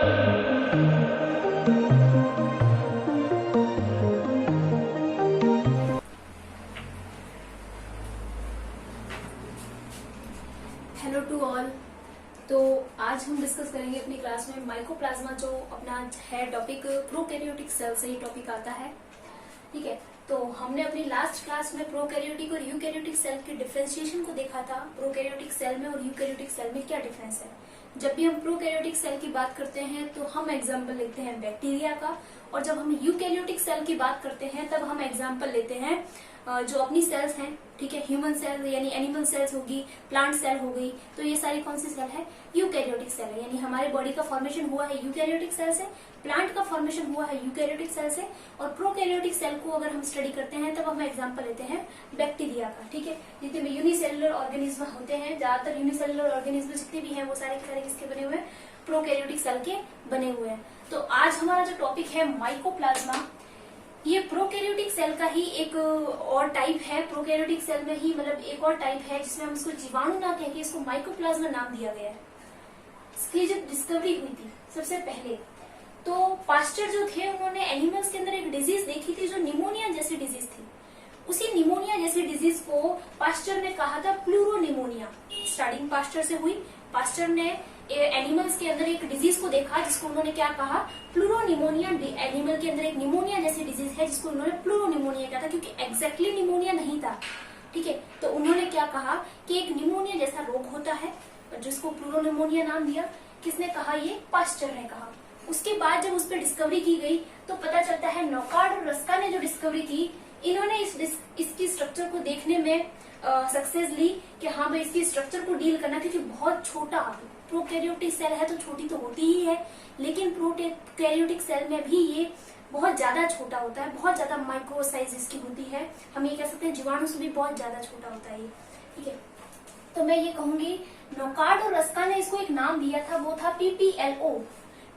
Hello to all. तो आज हम डिस्कस करेंगे अपनी क्लास में माइकोप्लाज्मा, जो अपना है टॉपिक प्रोकैरियोटिक सेल से ही टॉपिक आता है। ठीक है, तो हमने अपनी लास्ट क्लास में प्रोकैरियोटिक और यूकैरियोटिक सेल के डिफरेंशिएशन को देखा था। प्रोकैरियोटिक सेल में और यूकैरियोटिक सेल में क्या डिफरेंस है। जब भी हम प्रोकैरियोटिक सेल की बात करते हैं तो हम एग्जाम्पल लेते हैं बैक्टीरिया का, और जब हम यूकैरियोटिक सेल की बात करते हैं तब हम एग्जाम्पल लेते हैं जो अपनी सेल्स हैं। ठीक है, ह्यूमन सेल यानी एनिमल सेल्स होगी, प्लांट सेल हो गई, तो ये सारी कौन सी सेल है, यूकैरियोटिक सेल है। यानी हमारे बॉडी का फॉर्मेशन हुआ है यूकैरियोटिक सेल से, प्लांट का फॉर्मेशन हुआ है यूकैरियोटिक सेल से, और प्रोकैरियोटिक सेल को अगर हम स्टडी करते हैं तब हम एग्जाम्पल लेते हैं बैक्टीरिया का। ठीक है, जितने भी यूनिसेलुलर ऑर्गेनिज्म होते हैं, ज्यादातर यूनिसेलुलर ऑर्गेनिज्म जितने भी हैं वो सारे के सारे किसके बने हुए हैं, प्रोकैरियोटिक सेल के बने हुए हैं। तो आज हमारा जो टॉपिक है माइकोप्लाज्मा, ये प्रोकैरियोटिक सेल का ही एक और टाइप है। प्रोकैरियोटिक सेल में ही मतलब एक और टाइप है जिसमें हम इसको जीवाणु ना कह के इसको माइकोप्लाज्मा नाम दिया गया है। इसकी जब डिस्कवरी हुई थी सबसे पहले, तो पास्चर जो थे उन्होंने एनिमल्स के अंदर एक डिजीज देखी थी जो निमोनिया जैसी डिजीज थी। उसी निमोनिया जैसी डिजीज को पास्चर ने कहा था प्लूरोनिमोनिया। स्टार्टिंग पास्चर से हुई। पास्चर ने एनिमल्स के अंदर एक डिजीज को देखा जिसको उन्होंने क्या कहा, प्लूरोनिमोनिया। एनिमल के अंदर एक निमोनिया जैसी डिजीज है जिसको उन्होंने प्लूरोनिमोनिया कहा था, क्योंकि एग्जैक्टली निमोनिया नहीं था। ठीक है, तो उन्होंने क्या कहा कि एक निमोनिया जैसा रोग होता है जिसको प्लूरोनिमोनिया नाम दिया। किसने कहा, ये पास्चर ने कहा। उसके बाद जब उस पर डिस्कवरी की गई तो पता चलता है नौकार्ड और रस्का ने जो डिस्कवरी की, इन्होंने इसकी स्ट्रक्चर को देखने में सक्सेस ली कि हाँ भाई इसकी स्ट्रक्चर को डील करना, क्योंकि बहुत छोटा प्रोकैरियोटिक सेल है तो छोटी तो होती ही है, लेकिन प्रोकैरियोटिक सेल में भी ये बहुत ज्यादा छोटा होता है, बहुत ज्यादा माइक्रो साइज इसकी होती है। हम ये कह सकते हैं जीवाणु से भी बहुत ज्यादा छोटा होता है ये। ठीक है, तो मैं ये कहूंगी नौकार्ड और रस्का ने इसको एक नाम दिया था, वो था पीपीएलओ।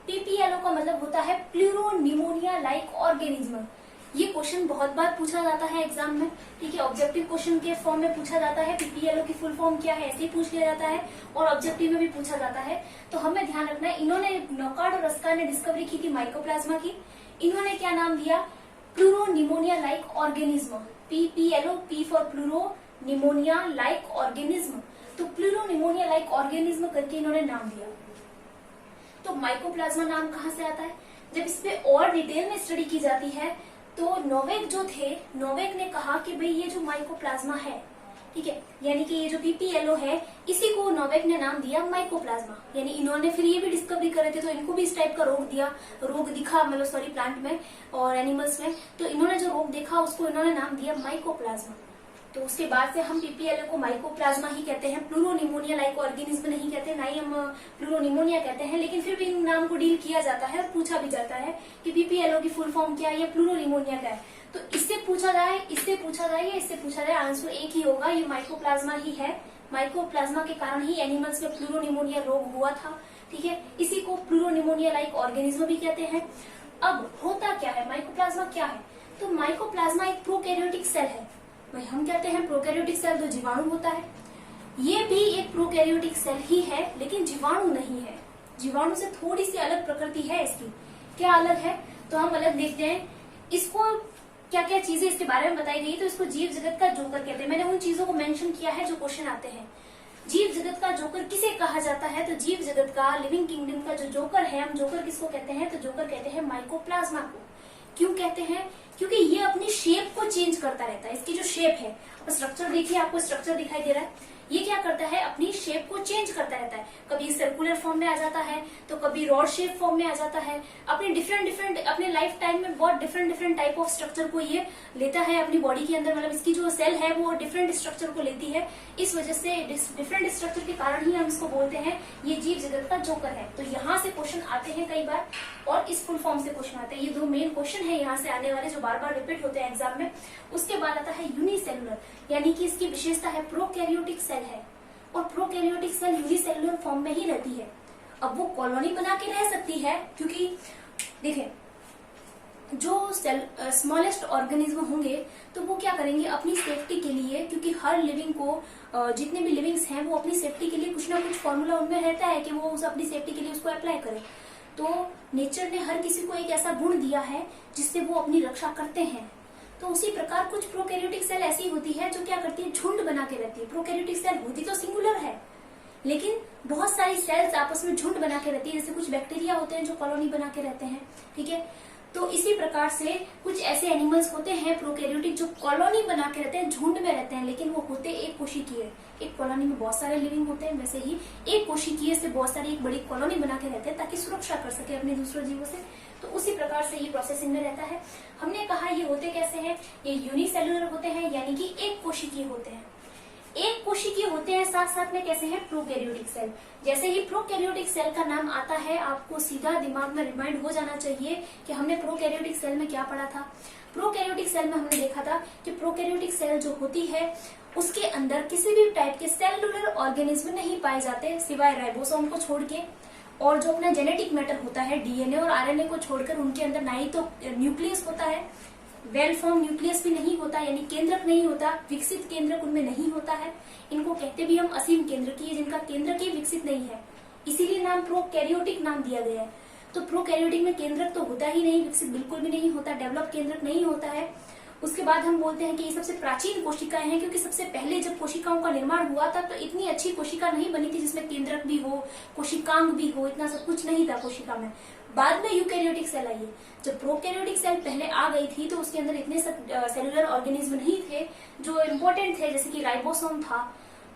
पीपीएलओ का मतलब होता है प्लूरोनिमोनिया लाइक ऑर्गेनिज्म। ये क्वेश्चन बहुत बार पूछा जाता है एग्जाम में। ठीक है, ऑब्जेक्टिव क्वेश्चन के फॉर्म में पूछा जाता है, पीपीएलओ की फुल फॉर्म क्या है ऐसे ही पूछ लिया जाता है, और ऑब्जेक्टिव में भी पूछा जाता है। तो हमें ध्यान रखना है, इन्होंने नौकार्ड और रस्का ने डिस्कवरी की थी माइकोप्लाज्मा की। इन्होंने क्या नाम दिया, pleuropneumonia like organism. PPLO, P for pleuropneumonia like organism. तो प्लूरोनिमोनिया लाइक ऑर्गेनिज्म करके इन्होंने नाम दिया। तो माइकोप्लाज्मा नाम कहाँ से आता है, जब इस पे और डिटेल में स्टडी की जाती है तो नोवेक जो थे, नोवेक ने कहा कि भाई ये जो माइकोप्लाज्मा है, ठीक है, यानी कि ये जो पीपीएलओ है, इसी को नोवेक ने नाम दिया माइकोप्लाज्मा। यानी इन्होंने फिर ये भी डिस्कवरी करे थे तो इनको भी इस टाइप का रोग दिखा, मतलब सॉरी प्लांट में और एनिमल्स में, तो इन्होंने जो रोग देखा उसको इन्होंने नाम दिया माइकोप्लाज्मा। तो उसके बाद से हम पीपीएलओ को माइकोप्लाज्मा ही कहते हैं, प्लूरोनिमोनिया लाइक ऑर्गेनिज्म नहीं कहते, ना ही हम प्लूरोनिमोनिया कहते हैं। लेकिन फिर भी इन नाम को डील किया जाता है और पूछा भी जाता है कि पीपीएलओ की फुल फॉर्म क्या है या प्लूरोनिमोनिया क्या है। तो इससे पूछा जाए, इससे पूछा जाए या इससे पूछा जाए, आंसर एक ही होगा, ये माइकोप्लाज्मा ही है। माइकोप्लाज्मा के कारण ही एनिमल्स में प्लूरोनिमोनिया रोग हुआ था। ठीक है, इसी को प्लूरोनिमोनिया लाइक ऑर्गेनिज्म भी कहते हैं। अब होता क्या है, माइकोप्लाज्मा क्या है, तो माइकोप्लाज्मा एक प्रोकैरियोटिक सेल है। भाई हम कहते हैं प्रोकैरियोटिक सेल जो जीवाणु होता है, ये भी एक प्रोकैरियोटिक सेल ही है, लेकिन जीवाणु नहीं है। जीवाणु से थोड़ी सी अलग प्रकृति है इसकी। क्या अलग है, तो हम अलग देखते हैं। इसको क्या क्या चीजें इसके बारे में बताई गई, तो इसको जीव जगत का जोकर कहते हैं। मैंने उन चीजों को मेंशन किया है जो क्वेश्चन आते हैं। जीव जगत का जोकर किसे कहा जाता है, तो जीव जगत का, लिविंग किंगडम का जो जोकर है, हम जोकर किसको कहते हैं, तो जोकर कहते हैं माइकोप्लाज्मा को। क्यों कहते हैं, क्योंकि ये अपनी शेप को चेंज करता रहता है। इसकी जो शेप है, स्ट्रक्चर देखिए, आपको स्ट्रक्चर दिखाई दे रहा है, ये क्या करता है, अपनी शेप को चेंज करता रहता है। कभी सर्कुलर फॉर्म में आ जाता है तो कभी रॉड शेप फॉर्म में आ जाता है। अपने डिफरेंट अपने लाइफ टाइम में बहुत डिफरेंट टाइप ऑफ स्ट्रक्चर को ये लेता है अपनी बॉडी के अंदर। मतलब इसकी जो सेल है वो डिफरेंट स्ट्रक्चर को लेती है। इस वजह से डिफरेंट स्ट्रक्चर के कारण ही हम इसको बोलते हैं ये जीव जगत का जोकर है। तो यहाँ से क्वेश्चन आते हैं कई बार, और इस फुल फॉर्म से क्वेश्चन आते हैं। ये दो मेन क्वेश्चन है यहाँ से आने वाले जो बार बार रिपीट होते हैं एग्जाम में। उसके बाद आता है यूनिसेलुलर, यानी कि इसकी विशेषता है प्रोकैरियोटिक सेल है, और प्रोकैरियोटिक सेल यूनिसेलुलर फॉर्म में ही रहती है। अब वो कॉलोनी बना के रह सकती है, क्योंकि देखें जो स्मॉलेस्ट ऑर्गेनिज्म होंगे तो वो क्या करेंगे अपनी सेफ्टी के लिए, क्योंकि हर लिविंग को जितने भी लिविंग्स हैं वो अपनी सेफ्टी के लिए कुछ ना कुछ फॉर्मूला उनमें रहता है कि वो उस अपनी सेफ्टी के लिए उसको अप्लाई करें। तो नेचर ने हर किसी को एक ऐसा गुण दिया है जिससे वो अपनी रक्षा करते हैं। तो उसी प्रकार कुछ प्रोकैरियोटिक सेल ऐसी होती है जो क्या करती है, झुंड बना के रहती है। प्रोकैरियोटिक सेल होती तो सिंगुलर है, लेकिन बहुत सारी सेल्स आपस में झुंड बना के रहती है। जैसे कुछ बैक्टीरिया होते हैं जो कॉलोनी बना के रहते हैं, ठीक है। तो इसी प्रकार से कुछ ऐसे एनिमल्स होते हैं प्रोकैरियोटिक जो कॉलोनी बना के रहते हैं, झुंड में रहते हैं, लेकिन वो होते एक कोशिकीय। एक कॉलोनी में बहुत सारे लिविंग होते हैं, वैसे ही एक कोशिकीय से बहुत सारी एक बड़ी कॉलोनी बना के रहते हैं ताकि सुरक्षा कर सके अपने दूसरे जीवों से। तो उसी प्रकार से ये प्रोसेस इनमें रहता है। हमने कहा ये होते कैसे हैं, ये यूनिसेलुलर होते हैं, यानी कि एक कोशिकीय होते हैं। एक कोशिकीय होते हैं, साथ साथ में कैसे हैं, प्रोकैरियोटिक सेल। जैसे ही प्रोकैरियोटिक सेल का नाम आता है, आपको सीधा दिमाग में रिमाइंड हो जाना चाहिए कि हमने प्रोकैरियोटिक सेल में क्या पढ़ा था। प्रोकैरियोटिक सेल में हमने देखा था कि प्रोकैरियोटिक सेल जो होती है उसके अंदर किसी भी टाइप के सेलुलर ऑर्गेनिज्म नहीं पाए जाते सिवाय राइबोसोम को छोड़ के, और जो अपना जेनेटिक मैटर होता है डीएनए और आरएनए को छोड़कर उनके अंदर ना ही तो न्यूक्लियस होता है, वेल फॉर्म न्यूक्लियस भी नहीं होता, यानी केंद्रक नहीं होता, विकसित केंद्रक उनमें नहीं होता है। इनको कहते भी हम असीम केंद्रकीय, जिनका केंद्रक ही विकसित नहीं है, इसीलिए नाम प्रोकैरियोटिक नाम दिया गया है। तो प्रोकैरियोटिक में केंद्रक तो होता ही नहीं, विकसित बिल्कुल भी नहीं होता, डेवलप केंद्रक नहीं होता है। उसके बाद हम बोलते हैं कि ये सबसे प्राचीन कोशिकाएं हैं, क्योंकि सबसे पहले जब कोशिकाओं का निर्माण हुआ था तो इतनी अच्छी कोशिका नहीं बनी थी जिसमें केंद्रक भी हो, कोशिकांग भी हो, इतना सब कुछ नहीं था कोशिका में। बाद में यूकैरियोटिक सेल आई है। जब प्रोकैरियोटिक सेल पहले आ गई थी तो उसके अंदर इतने सब सेलुलर ऑर्गेनिज्म नहीं थे जो इम्पोर्टेंट थे, जैसे कि राइबोसोम था।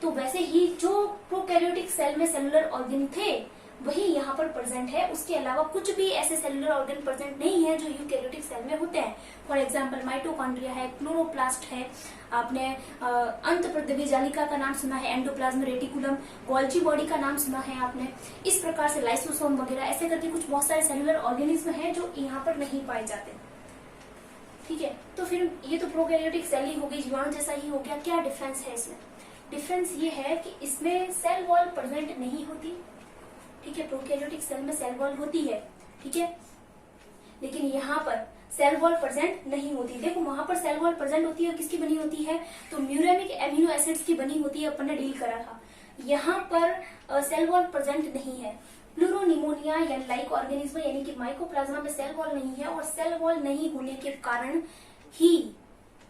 तो वैसे ही जो प्रोकैरियोटिक सेल में सेलुलर ऑर्गेन थे वही यहाँ पर प्रेजेंट है, उसके अलावा कुछ भी ऐसे सेलुलर ऑर्गन प्रेजेंट नहीं है जो यूकैरियोटिक सेल में होते हैं। फॉर एग्जांपल माइटोकॉन्ड्रिया है, क्लोरोप्लास्ट है, आपने अंतःप्रद्रव्य जालिका का नाम सुना है, एंडोप्लाज्म रेटिकुलम, गोल्जी बॉडी का नाम सुना है आपने। इस प्रकार से लाइसोसोम वगैरह ऐसे करके कुछ बहुत सारे सेलुलर ऑर्गेनिज्म हैं जो यहाँ पर नहीं पाए जाते, ठीक है। तो फिर ये तो प्रोकैरियोटिक सेल ही हो गई, जीवाणु जैसा ही हो गया। क्या डिफरेंस है इसमें? डिफरेंस ये है कि इसमें सेल वॉल प्रेजेंट नहीं होती, ठीक है। प्रोकैरियोटिक सेल में सेल वॉल होती है, ठीक है, लेकिन यहाँ पर सेल वॉल प्रेजेंट नहीं होती। देखो वहां पर सेल वॉल प्रेजेंट होती है, किसकी बनी होती है, तो म्यूरेमिक एमिनो एसिड्स की बनी होती है, अपन ने डील करा था। यहाँ पर सेल वॉल प्रेजेंट नहीं है। प्लूरोनिमोनिया या लाइक ऑर्गेनिज्म यानी कि माइकोप्लाज्मा में सेल वॉल नहीं है, और सेल वॉल नहीं होने के कारण ही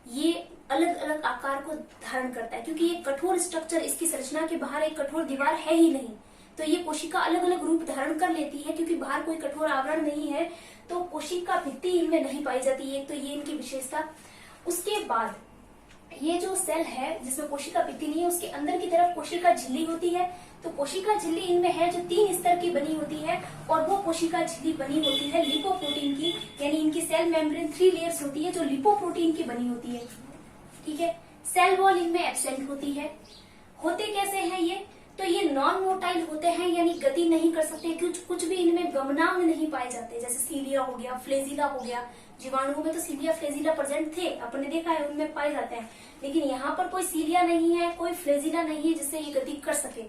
ये अलग अलग आकार को धारण करता है, क्योंकि ये कठोर स्ट्रक्चर, इसकी संरचना के बाहर एक कठोर दीवार है ही नहीं, तो ये कोशिका अलग अलग रूप धारण कर लेती है। क्योंकि बाहर कोई कठोर आवरण नहीं है तो कोशिका भित्ति इनमें नहीं पाई जाती है, तो ये इनकी विशेषता। उसके बाद ये जो सेल है जिसमें कोशिका भित्ति नहीं है, उसके अंदर की तरफ कोशिका झिल्ली होती है। तो कोशिका झिल्ली इनमें है जो 3 स्तर की बनी होती है, और वो कोशिका झिल्ली बनी होती है लिपोप्रोटीन की, यानी इनकी सेल मेम्ब्रेन 3 लेयर्स होती है जो लिपोप्रोटीन की बनी होती है, ठीक है। सेल वॉल इनमें एब्सेंट होती है। होते कैसे हैं ये, तो ये नॉन मोटाइल होते हैं, यानी गति नहीं कर सकते, कुछ भी इनमें गमनांग नहीं पाए जाते। जैसे सीलिया हो गया, फ्लेजिला हो गया, जीवाणुओं में तो सीलिया फ्लेजिला प्रेजेंट थे, अपन ने देखा है, उनमें पाए जाते हैं, लेकिन यहाँ पर कोई सीलिया नहीं है, कोई फ्लेजिला नहीं है जिससे ये गति कर सके।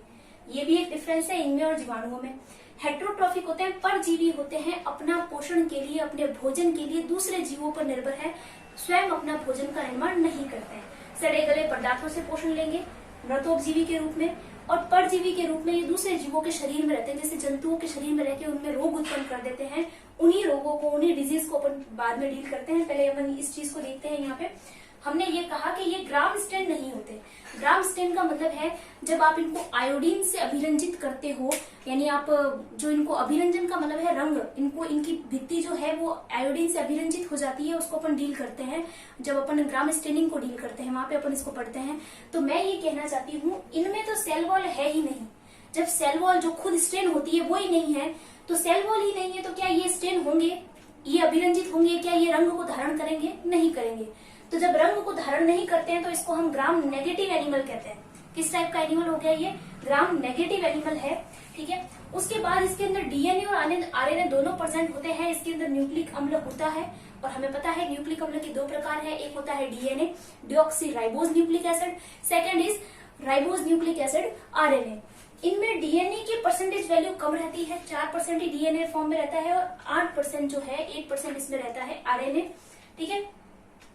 ये भी एक डिफरेंस है इनमें और जीवाणुओं में। हेट्रोट्रॉफिक होते हैं, परजीवी होते हैं, अपना पोषण के लिए, अपने भोजन के लिए दूसरे जीवों पर निर्भर है, स्वयं अपना भोजन का निर्माण नहीं करते हैं। सड़े गले पदार्थों से पोषण लेंगे मृतोपजीवी के रूप में, और परजीवी के रूप में ये दूसरे जीवों के शरीर में रहते हैं, जैसे जंतुओं के शरीर में रहकर उनमें रोग उत्पन्न कर देते हैं। उन्हीं रोगों को, उन्हीं डिजीज को अपन बाद में डील करते हैं, पहले अपन इस चीज को देखते हैं। यहाँ पे हमने ये कहा कि ये ग्राम स्टेन नहीं होते। ग्राम स्टेन का मतलब है जब आप इनको आयोडीन से अभिरंजित करते हो, यानी आप जो इनको अभिरंजन का मतलब है रंग, इनको इनकी भित्ति जो है वो आयोडीन से अभिरंजित हो जाती है, उसको अपन डील करते हैं। जब अपन ग्राम स्टेनिंग को डील करते हैं वहां पे अपन इसको पढ़ते हैं। तो मैं ये कहना चाहती हूँ इनमें तो सेल वॉल है ही नहीं। जब सेल वॉल जो खुद स्टेन होती है वो ही नहीं है, तो सेल वॉल ही नहीं है, तो क्या ये स्टेन होंगे, ये अभिरंजित होंगे, क्या ये रंग को धारण करेंगे? नहीं करेंगे। तो जब रंग को धारण नहीं करते हैं तो इसको हम ग्राम नेगेटिव एनिमल कहते हैं। किस टाइप का एनिमल हो गया ये? ग्राम नेगेटिव एनिमल है, ठीक है। उसके बाद इसके अंदर डीएनए और आरएनए दोनों प्रेजेंट होते हैं। इसके अंदर न्यूक्लिक अम्ल होता है, और हमें पता है न्यूक्लिक अम्ल के 2 प्रकार है। एक होता है DNA deoxyribose nucleic acid, second is ribose nucleic acid RNA. इनमें डीएनए की परसेंटेज वैल्यू कम रहती है, 4% ही डीएनए फॉर्म में रहता है, और 8% जो है 8% इसमें रहता है आरएनए, ठीक है।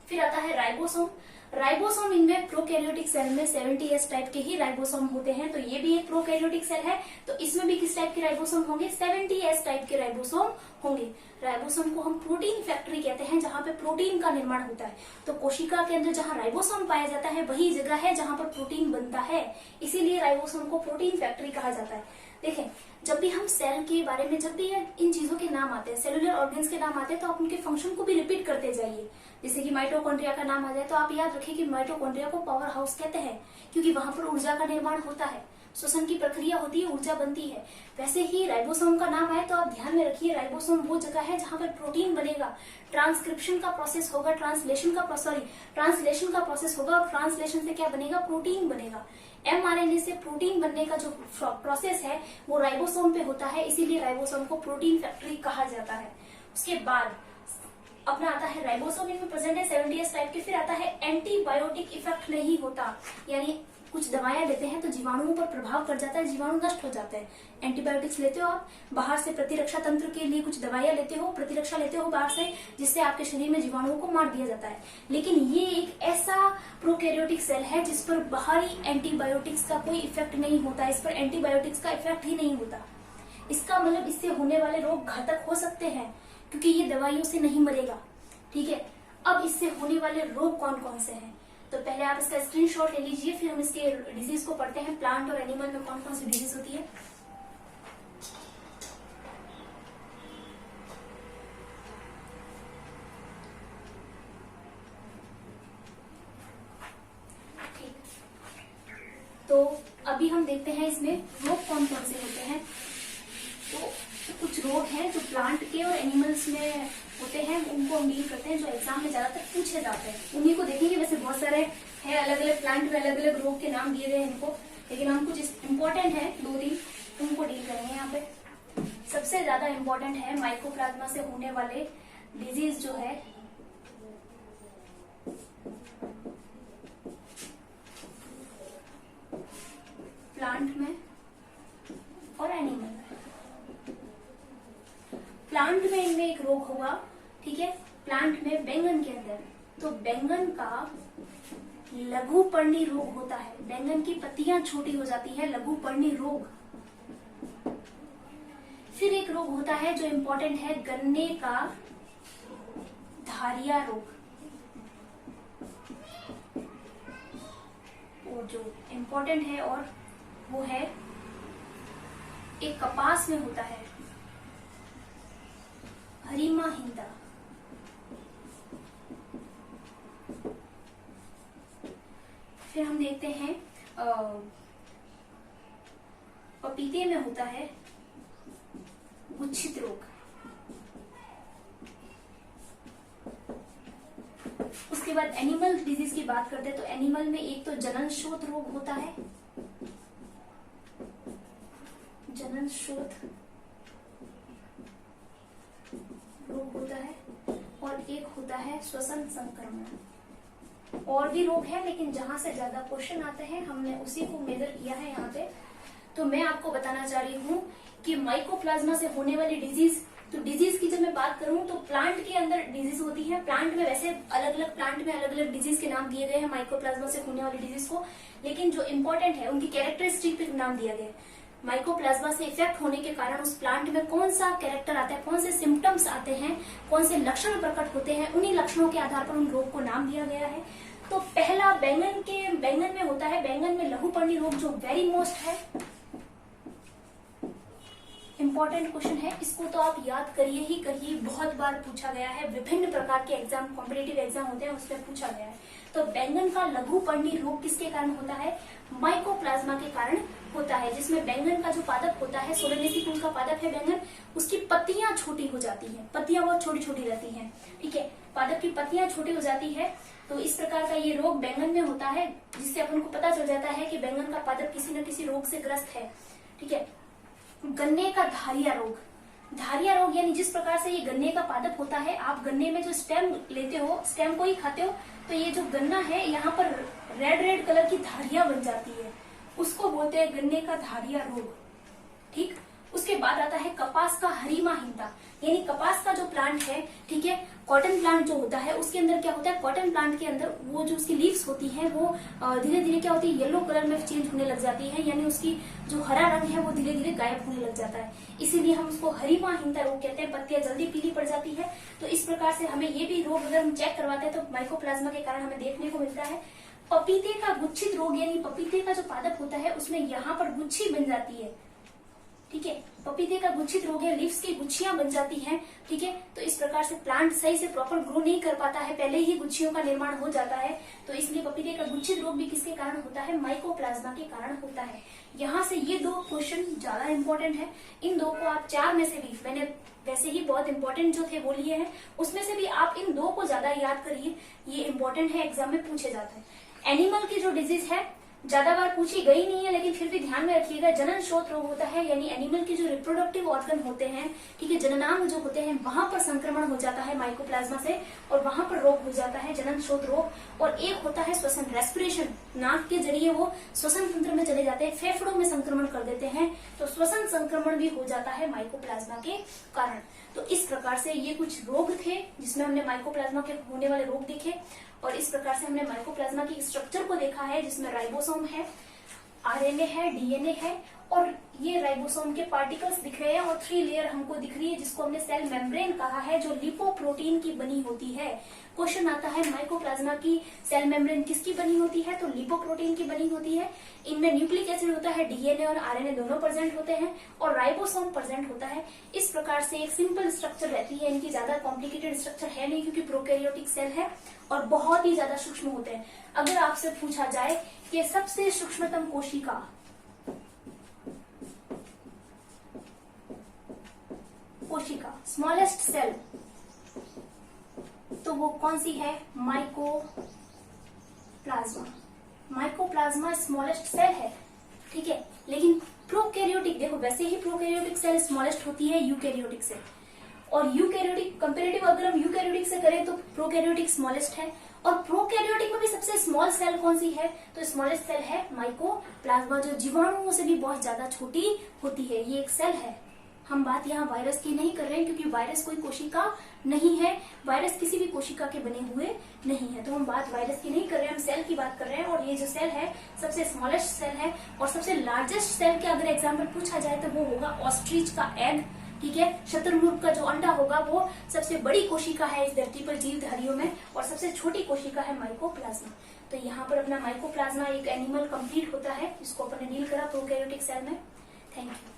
फिर आता है राइबोसोम। राइबोसोम इनमें प्रोकैरियोटिक सेल में 70S टाइप के ही राइबोसोम होते हैं, तो ये भी एक प्रोकैरियोटिक सेल है, तो इसमें भी किस टाइप के राइबोसोम होंगे, 70S टाइप के राइबोसोम होंगे। राइबोसोम को हम प्रोटीन फैक्ट्री कहते हैं, जहां पे प्रोटीन का निर्माण होता है। तो कोशिका के अंदर जहां राइबोसोम पाया जाता है वही जगह है जहां पर प्रोटीन बनता है, इसीलिए राइबोसोम को प्रोटीन फैक्ट्री कहा जाता है। देखें, जब भी हम सेल के बारे में, जब भी इन चीजों के नाम आते हैं, सेलुलर ऑर्गन्स के नाम आते हैं, तो आप उनके फंक्शन को भी रिपीट करते जाइए। जैसे कि माइटोकॉन्ड्रिया का नाम आ जाए तो आप याद रखें कि माइटोकॉन्ड्रिया को पावर हाउस कहते हैं, क्योंकि वहां पर ऊर्जा का निर्माण होता है, श्वसन की प्रक्रिया होती है, ऊर्जा बनती है। वैसे ही राइबोसोम का नाम आए तो आप ध्यान में रखिए, राइबोसोम वो जगह है जहां पर प्रोटीन बनेगा, ट्रांसक्रिप्शन का प्रोसेस होगा, ट्रांसलेशन का प्रोसेस होगा, और ट्रांसलेशन से क्या बनेगा, प्रोटीन बनेगा। mRNA से प्रोटीन बनने का जो प्रोसेस है वो राइबोसोम पे होता है, इसीलिए राइबोसोम को प्रोटीन फैक्ट्री कहा जाता है। उसके बाद अपना आता है राइबोसोम इनमें प्रेजेंट है 70S टाइप के। फिर आता है एंटीबायोटिक इफेक्ट नहीं होता, यानी कुछ दवाएं लेते हैं तो जीवाणुओं पर प्रभाव कर जाता है, जीवाणु नष्ट हो जाते हैं। एंटीबायोटिक्स लेते हो आप, बाहर से प्रतिरक्षा तंत्र के लिए कुछ दवाइयां लेते हो, प्रतिरक्षा लेते हो बाहर से, जिससे आपके शरीर में जीवाणुओं को मार दिया जाता है। लेकिन ये एक ऐसा प्रोकैरियोटिक सेल है जिस पर बाहरी एंटीबायोटिक्स का कोई इफेक्ट नहीं होता, इस पर एंटीबायोटिक्स का इफेक्ट ही नहीं होता। इसका मतलब इससे होने वाले रोग घातक हो सकते हैं, क्योंकि ये दवाइयों से नहीं मरेगा। ठीक है, अब इससे होने वाले रोग कौन कौन से हैं, तो पहले आप इसका स्क्रीनशॉट ले लीजिए, फिर हम इसके डिजीज को पढ़ते हैं। प्लांट और एनिमल में कौन कौन सी डिजीज होती है। ठीक, तो अभी हम देखते हैं इसमें रोग कौन कौन से होते हैं। तो कुछ रोग हैं जो प्लांट के और एनिमल्स में होते हैं, उनको हम डील करते हैं, जो एग्जाम में ज्यादातर पूछे जाते हैं, उन्हीं को देखेंगे। वैसे बहुत सारे हैं, अलग अलग प्लांट में अलग अलग रोग के नाम दिए गए हैं इनको, लेकिन हम कुछ इम्पोर्टेंट है 2-3 उनको डील करेंगे यहाँ पे। सबसे ज्यादा इम्पोर्टेंट है माइकोप्लाज्मा से होने वाले डिजीज जो है प्लांट में और एनिमल में। प्लांट में इनमें एक रोग होगा, ठीक है, प्लांट में बैंगन के अंदर, तो बैंगन का लघुपर्णी रोग होता है, बैंगन की पत्तियां छोटी हो जाती है, लघुपर्णी रोग। फिर एक रोग होता है जो इम्पोर्टेंट है, गन्ने का धारिया रोग, और जो इम्पोर्टेंट है और वो है एक कपास में होता है, हरीमा हिंदा। फिर हम देखते हैं पपीते में होता है गुच्छित रोग। उसके बाद एनिमल डिजीज की बात करते हैं, तो एनिमल में एक तो जनन शोथ रोग होता है, जनन शोथ रोग होता है, और एक होता है श्वसन संक्रमण। और भी रोग है, लेकिन जहां से ज्यादा क्वेश्चन आते हैं हमने उसी को मेजर किया है यहाँ पे। तो मैं आपको बताना चाह रही हूँ कि माइकोप्लाज्मा से होने वाली डिजीज, तो डिजीज की जब मैं बात करूं तो प्लांट के अंदर डिजीज होती है। प्लांट में वैसे अलग अलग प्लांट में अलग अलग डिजीज के नाम दिए गए हैं माइकोप्लाज्मा से होने वाली डिजीज को, लेकिन जो इम्पोर्टेंट है उनकी कैरेक्टरिस्टिक पे नाम दिया गया है। माइकोप्लाज्मा से इफेक्ट होने के कारण उस प्लांट में कौन सा कैरेक्टर आता है, कौन से सिम्टम्स आते हैं, कौन से लक्षण प्रकट होते हैं, उन्हीं लक्षणों के आधार पर उन रोग को नाम दिया गया है। तो पहला बैंगन में होता है, बैंगन में लघुपर्णी रोग, जो वेरी मोस्ट है इम्पोर्टेंट क्वेश्चन है, इसको तो आप याद करिए ही करिए, बहुत बार पूछा गया है, विभिन्न प्रकार के एग्जाम, कॉम्पिटिटिव एग्जाम होते हैं उसमें पूछा गया है। तो बैंगन का लघुपर्णी रोग किसके कारण होता है, माइकोप्लाज्मा के कारण होता है, जिसमें बैंगन का जो पादप होता है, सोलेनेसी कुल का पादप है बैंगन, उसकी पत्तियां छोटी हो जाती हैं, पत्तियां बहुत छोटी छोटी रहती हैं, ठीक है, पादप की पत्तियां छोटी हो जाती है। तो इस प्रकार का ये रोग बैंगन में होता है, जिससे अपन को पता चल जाता है कि बैंगन का पादप किसी न किसी रोग से ग्रस्त है, ठीक है। गन्ने का धारिया रोग, धारिया रोग यानी जिस प्रकार से ये गन्ने का पादप होता है, आप गन्ने में जो स्टेम लेते हो, स्टेम को ही खाते हो, तो ये जो गन्ना है यहाँ पर रेड रेड कलर की धारियां बन जाती है, उसको बोलते हैं गन्ने का धारिया रोग, ठीक। उसके बाद आता है कपास का हरीमा हिंदा। यानी कपास का जो प्लांट है, ठीक है, कॉटन प्लांट जो होता है उसके अंदर क्या होता है, कॉटन प्लांट के अंदर वो जो उसकी लीव्स होती है वो धीरे धीरे क्या होती है, येलो कलर में चेंज होने लग जाती है, यानी उसकी जो हरा रंग है वो धीरे धीरे गायब होने लग जाता है। इसीलिए हम उसको हरिमाहीनता रोग कहते हैं, पत्तियां जल्दी पीली पड़ जाती है। तो इस प्रकार से हमें ये भी रोग अगर हम चेक करवाते हैं तो माइकोप्लाज्मा के कारण हमें देखने को मिलता है। पपीते का गुच्छित रोग, यानी पपीते का जो पादप होता है उसमें यहाँ पर गुच्छी बन जाती है, ठीक है, पपीते का गुच्छित रोग है, लीव्स की गुच्छियां बन जाती हैं, ठीक है। तो इस प्रकार से प्लांट सही से प्रॉपर ग्रो नहीं कर पाता है, पहले ही गुच्छियों का निर्माण हो जाता है। तो इसलिए पपीते का गुच्छित रोग भी किसके कारण होता है, माइकोप्लाज्मा के कारण होता है। यहाँ से ये 2 क्वेश्चन ज्यादा इंपॉर्टेंट है। इन 2 को आप 4 में से भी, मैंने वैसे ही बहुत इंपॉर्टेंट जो थे वो लिए हैं, उसमें से भी आप इन 2 को ज्यादा याद करिए, ये इंपॉर्टेंट है, एग्जाम में पूछे जाते हैं। एनिमल की जो डिजीज है ज्यादा बार पूछी गई नहीं है, लेकिन फिर भी ध्यान में रखिएगा, जनन स्रोत रोग होता है, यानी एनिमल के जो रिप्रोडक्टिव ऑर्गन होते हैं, ठीक है, जननांग जो होते हैं, वहां पर संक्रमण हो जाता है माइकोप्लाज्मा से और वहां पर रोग हो जाता है, जनन स्रोत रोग। और एक होता है श्वसन, रेस्पिरेशन, नाक के जरिए वो श्वसन तंत्र में चले जाते हैं, फेफड़ों में संक्रमण कर देते हैं, तो श्वसन संक्रमण भी हो जाता है माइकोप्लाज्मा के कारण। तो इस प्रकार से ये कुछ रोग थे जिसमें हमने माइकोप्लाज्मा के होने वाले रोग देखे, और इस प्रकार से हमने माइकोप्लाज्मा की स्ट्रक्चर को देखा है, जिसमें राइबोसोम है, आरएनए है, डीएनए है, और ये राइबोसोम के पार्टिकल्स दिख रहे हैं, और 3 लेयर हमको दिख रही है जिसको हमने सेल मेम्ब्रेन कहा है, जो लिपोप्रोटीन की बनी होती है। क्वेश्चन आता है माइकोप्लाज्मा की सेल मेम्ब्रेन किसकी बनी होती है, तो लिपोप्रोटीन की बनी होती है। इनमें न्यूक्लिक एसिड होता है, डीएनए और आरएनए दोनों प्रेजेंट होते हैं, और राइबोसोम प्रेजेंट होता है। इस प्रकार से एक सिंपल स्ट्रक्चर रहती है, इनकी ज्यादा कॉम्प्लिकेटेड स्ट्रक्चर है नहीं, क्योंकि प्रोकैरियोटिक सेल है और बहुत ही ज्यादा सूक्ष्म होते हैं। अगर आपसे पूछा जाए कि सबसे सूक्ष्मतम कोशिका, स्मॉलेस्ट सेल, तो वो कौन सी है, माइकोप्लाज्मा। माइकोप्लाज्मा स्मॉलेस्ट सेल है, ठीक है, लेकिन प्रोकैरियोटिक, देखो वैसे ही प्रोकैरियोटिक सेल स्मॉलेस्ट होती है यूकैरियोटिक से, और यूकैरियोटिक कंपैरेटिव अगर हम यूकैरियोटिक से करें तो प्रोकैरियोटिक स्मॉलेस्ट है, और प्रोकैरियोटिक में भी सबसे स्मॉल सेल कौन सी है, तो स्मॉलेस्ट सेल है माइकोप्लाज्मा, जो जीवाणुओं से भी बहुत ज्यादा छोटी होती है। ये एक सेल है। हम बात यहाँ वायरस की नहीं कर रहे हैं, क्योंकि वायरस कोई कोशिका नहीं है, वायरस किसी भी कोशिका के बने हुए नहीं है, तो हम बात वायरस की नहीं कर रहे हैं, हम सेल की बात कर रहे हैं। और ये जो सेल है सबसे स्मॉलेस्ट सेल है, और सबसे लार्जेस्ट सेल के अगर एग्जाम्पल पूछा जाए तो वो होगा ऑस्ट्रिच का एग, ठीक है, शतुरमुर्ग का जो अंडा होगा वो सबसे बड़ी कोशिका है इस धरती पर जीवधारियों में, और सबसे छोटी कोशिका है माइकोप्लाज्मा। तो यहाँ पर अपना माइकोप्लाज्मा एक एनिमल कंप्लीट होता है, जिसको अपन ने डील करा प्रोकैरियोटिक सेल में। Thank you.